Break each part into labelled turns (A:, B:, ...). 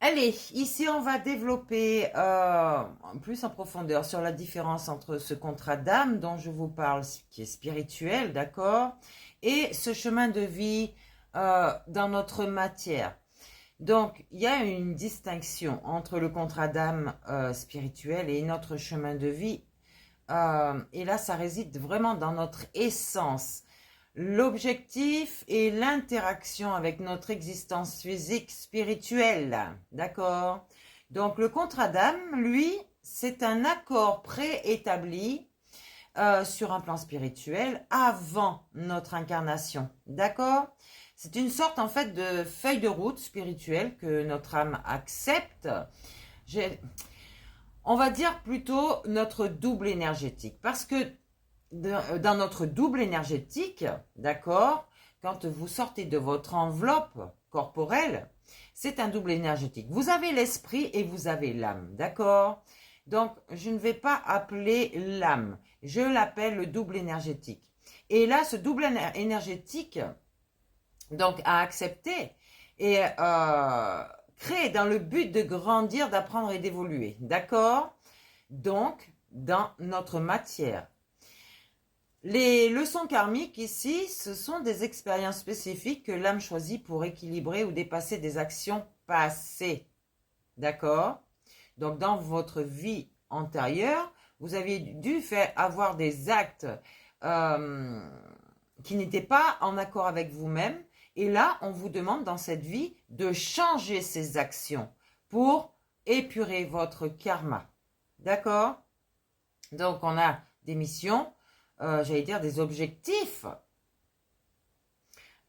A: Allez, ici on va développer plus en profondeur sur la différence entre ce contrat d'âme dont je vous parle, qui est spirituel, d'accord, et ce chemin de vie dans notre matière. Donc, il y a une distinction entre le contrat d'âme spirituel et notre chemin de vie. Et là, ça réside vraiment dans notre essence. L'objectif est l'interaction avec notre existence physique spirituelle, d'accord? Donc le contrat d'âme, lui, c'est un accord préétabli sur un plan spirituel avant notre incarnation, d'accord? C'est une sorte en fait de feuille de route spirituelle que notre âme accepte. On va dire plutôt notre double énergétique, parce que dans notre double énergétique, d'accord, quand vous sortez de votre enveloppe corporelle, c'est un double énergétique. Vous avez l'esprit et vous avez l'âme, d'accord? Donc, je ne vais pas appeler l'âme, je l'appelle le double énergétique. Et là, ce double énergétique, donc, à accepter et créé dans le but de grandir, d'apprendre et d'évoluer, d'accord? Donc, dans notre matière. Les leçons karmiques ici, ce sont des expériences spécifiques que l'âme choisit pour équilibrer ou dépasser des actions passées. D'accord? Donc, dans votre vie antérieure, vous avez dû avoir des actes qui n'étaient pas en accord avec vous-même. Et là, on vous demande dans cette vie de changer ces actions pour épurer votre karma. D'accord? Donc, on a des missions, j'allais dire des objectifs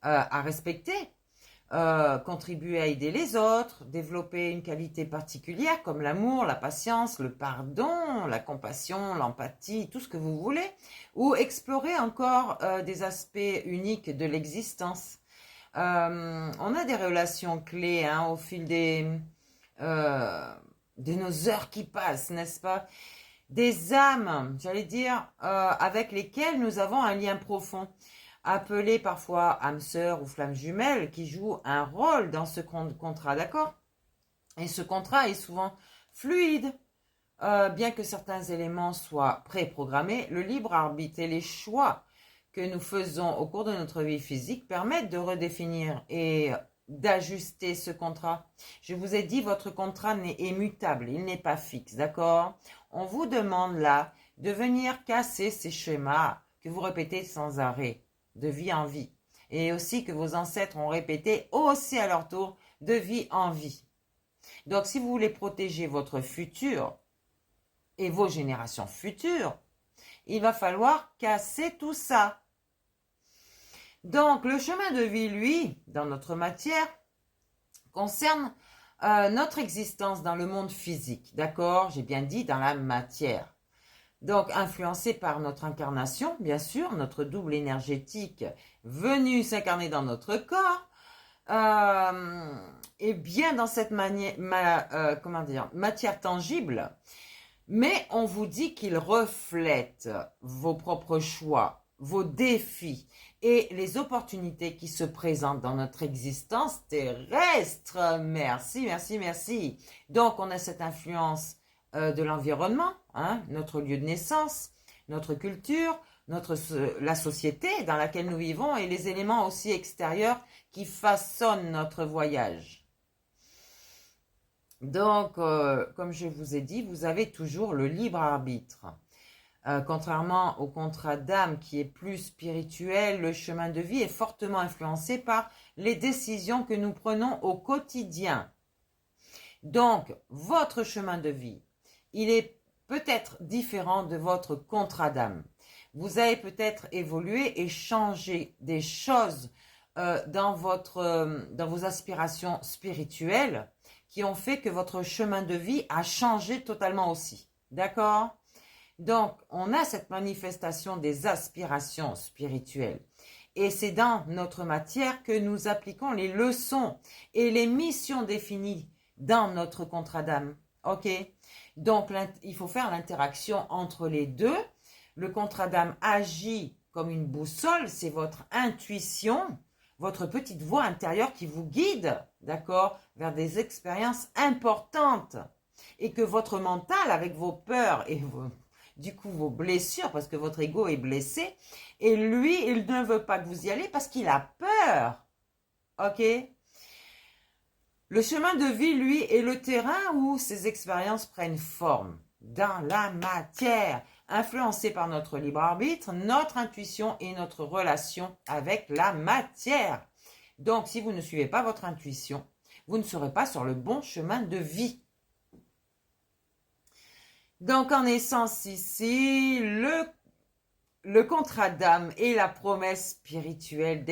A: à respecter, contribuer à aider les autres, développer une qualité particulière comme l'amour, la patience, le pardon, la compassion, l'empathie, tout ce que vous voulez, ou explorer encore des aspects uniques de l'existence. On a des relations clés au fil de nos heures qui passent, n'est-ce pas? Des âmes, j'allais dire, avec lesquelles nous avons un lien profond, appelées parfois âmes sœurs ou flammes jumelles, qui jouent un rôle dans ce contrat, d'accord? Et ce contrat est souvent fluide, bien que certains éléments soient préprogrammés, le libre arbitre et les choix que nous faisons au cours de notre vie physique permettent de redéfinir et d'ajuster ce contrat. Je vous ai dit, votre contrat est immutable, il n'est pas fixe, d'accord? On vous demande là de venir casser ces schémas que vous répétez sans arrêt, de vie en vie, et aussi que vos ancêtres ont répété aussi à leur tour, de vie en vie. Donc, si vous voulez protéger votre futur et vos générations futures, il va falloir casser tout ça. Donc, le chemin de vie, lui, dans notre matière, concerne notre existence dans le monde physique, d'accord? J'ai bien dit dans la matière. Donc, influencé par notre incarnation, bien sûr, notre double énergétique venu s'incarner dans notre corps, et bien dans cette matière tangible, mais on vous dit qu'il reflète vos propres choix, vos défis et les opportunités qui se présentent dans notre existence terrestre. Merci, merci, merci. Donc, on a cette influence de l'environnement, notre lieu de naissance, notre culture, la société dans laquelle nous vivons et les éléments aussi extérieurs qui façonnent notre voyage. Donc, comme je vous ai dit, vous avez toujours le libre arbitre. Contrairement au contrat d'âme qui est plus spirituel, le chemin de vie est fortement influencé par les décisions que nous prenons au quotidien. Donc, votre chemin de vie, il est peut-être différent de votre contrat d'âme. Vous avez peut-être évolué et changé des choses dans vos aspirations spirituelles qui ont fait que votre chemin de vie a changé totalement aussi. D'accord ? Donc, on a cette manifestation des aspirations spirituelles. Et c'est dans notre matière que nous appliquons les leçons et les missions définies dans notre contrat d'âme. OK? Donc, il faut faire l'interaction entre les deux. Le contrat d'âme agit comme une boussole, c'est votre intuition votre petite voix intérieure qui vous guide, d'accord, vers des expériences importantes. Et que votre mental, avec vos peurs et du coup vos blessures, parce que votre ego est blessé, et lui, il ne veut pas que vous y allez parce qu'il a peur. Ok? Le chemin de vie, lui, est le terrain où ces expériences prennent forme, dans la matière, influencées par notre libre arbitre, notre intuition et notre relation avec la matière. Donc, si vous ne suivez pas votre intuition, vous ne serez pas sur le bon chemin de vie. Donc, en essence, ici, le contrat d'âme et la promesse spirituelle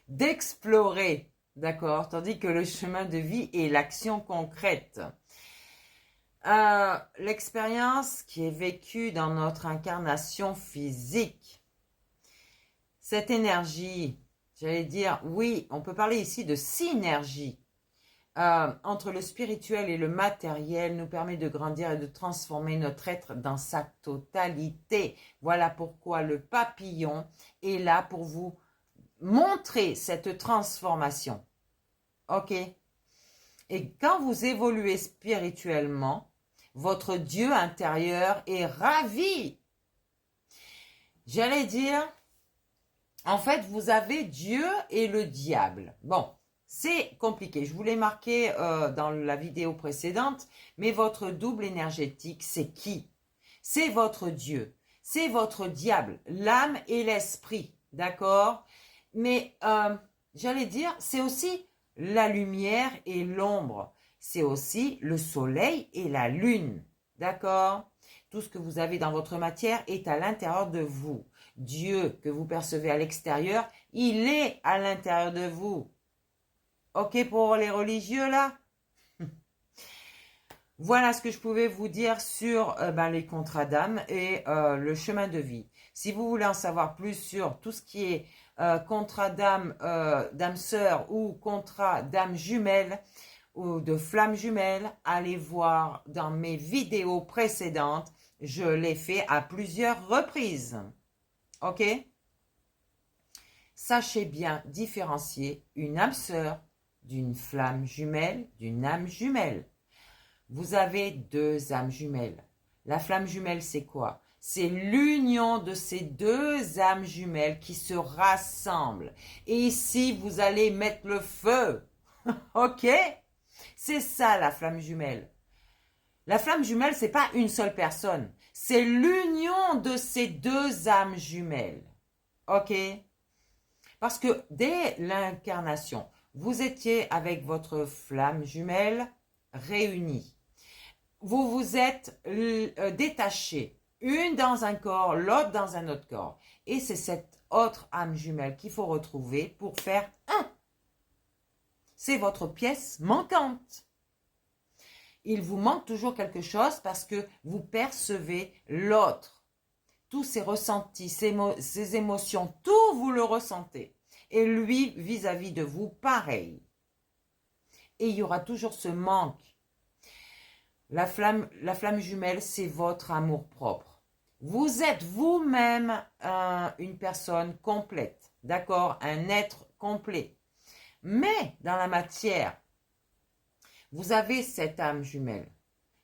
A: d'explorer, d'accord, tandis que le chemin de vie est l'action concrète. L'expérience qui est vécue dans notre incarnation physique. Cette énergie, j'allais dire, oui, on peut parler ici de synergie entre le spirituel et le matériel nous permet de grandir et de transformer notre être dans sa totalité. Voilà pourquoi le papillon est là pour vous montrer cette transformation. Ok? Et quand vous évoluez spirituellement, votre Dieu intérieur est ravi. J'allais dire, en fait, vous avez Dieu et le diable. Bon, c'est compliqué. Je vous l'ai marqué dans la vidéo précédente, mais votre double énergétique, c'est qui? C'est votre Dieu, c'est votre diable, l'âme et l'esprit, d'accord? Mais j'allais dire, c'est aussi la lumière et l'ombre. C'est aussi le soleil et la lune, d'accord? Tout ce que vous avez dans votre matière est à l'intérieur de vous. Dieu que vous percevez à l'extérieur, il est à l'intérieur de vous. Ok pour les religieux là? Voilà ce que je pouvais vous dire sur les contrats d'âme et le chemin de vie. Si vous voulez en savoir plus sur tout ce qui est contrat d'âme, d'âme sœur ou contrat d'âme jumelle ou de flamme jumelle, allez voir dans mes vidéos précédentes. Je l'ai fait à plusieurs reprises. Ok? Sachez bien différencier une âme sœur d'une flamme jumelle, d'une âme jumelle. Vous avez deux âmes jumelles. La flamme jumelle, c'est quoi? C'est l'union de ces deux âmes jumelles qui se rassemblent. Et ici, vous allez mettre le feu. Ok? C'est ça la flamme jumelle. La flamme jumelle, c'est pas une seule personne. C'est l'union de ces deux âmes jumelles. Ok? Parce que dès l'incarnation, vous étiez avec votre flamme jumelle réunie. Vous vous êtes détachés, une dans un corps, l'autre dans un autre corps. Et c'est cette autre âme jumelle qu'il faut retrouver pour faire un. C'est votre pièce manquante. Il vous manque toujours quelque chose parce que vous percevez l'autre. Tous ses ressentis, ses émotions, tout vous le ressentez. Et lui, vis-à-vis de vous, pareil. Et il y aura toujours ce manque. La flamme jumelle, c'est votre amour-propre. Vous êtes vous-même une personne complète, d'accord? Un être complet. Mais dans la matière, vous avez cette âme jumelle.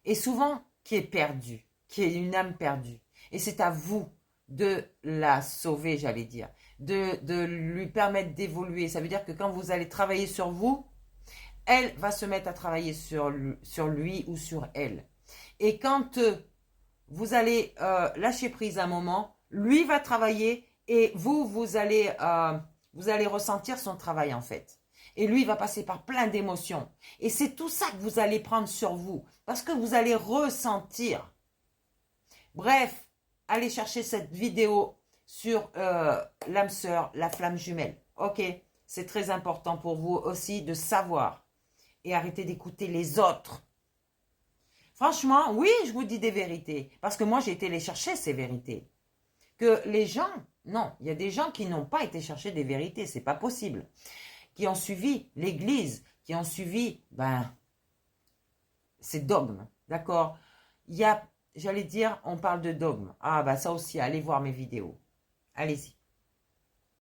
A: Et souvent, qui est perdue, qui est une âme perdue. Et c'est à vous de la sauver, j'allais dire. De lui permettre d'évoluer. Ça veut dire que quand vous allez travailler sur vous, elle va se mettre à travailler sur lui ou sur elle. Et quand vous allez lâcher prise un moment, lui va travailler et vous allez ressentir son travail en fait. Et lui va passer par plein d'émotions. Et c'est tout ça que vous allez prendre sur vous. Parce que vous allez ressentir. Bref, allez chercher cette vidéo sur l'âme sœur, la flamme jumelle. Ok, c'est très important pour vous aussi de savoir. Et arrêtez d'écouter les autres. Franchement, oui, je vous dis des vérités. Parce que moi, j'ai été les chercher, ces vérités. Que les gens, non, il y a des gens qui n'ont pas été chercher des vérités, c'est pas possible. Qui ont suivi l'église, qui ont suivi, ces dogmes, d'accord? Il y a, j'allais dire, on parle de dogmes. Ah, ça aussi, allez voir mes vidéos. Allez-y.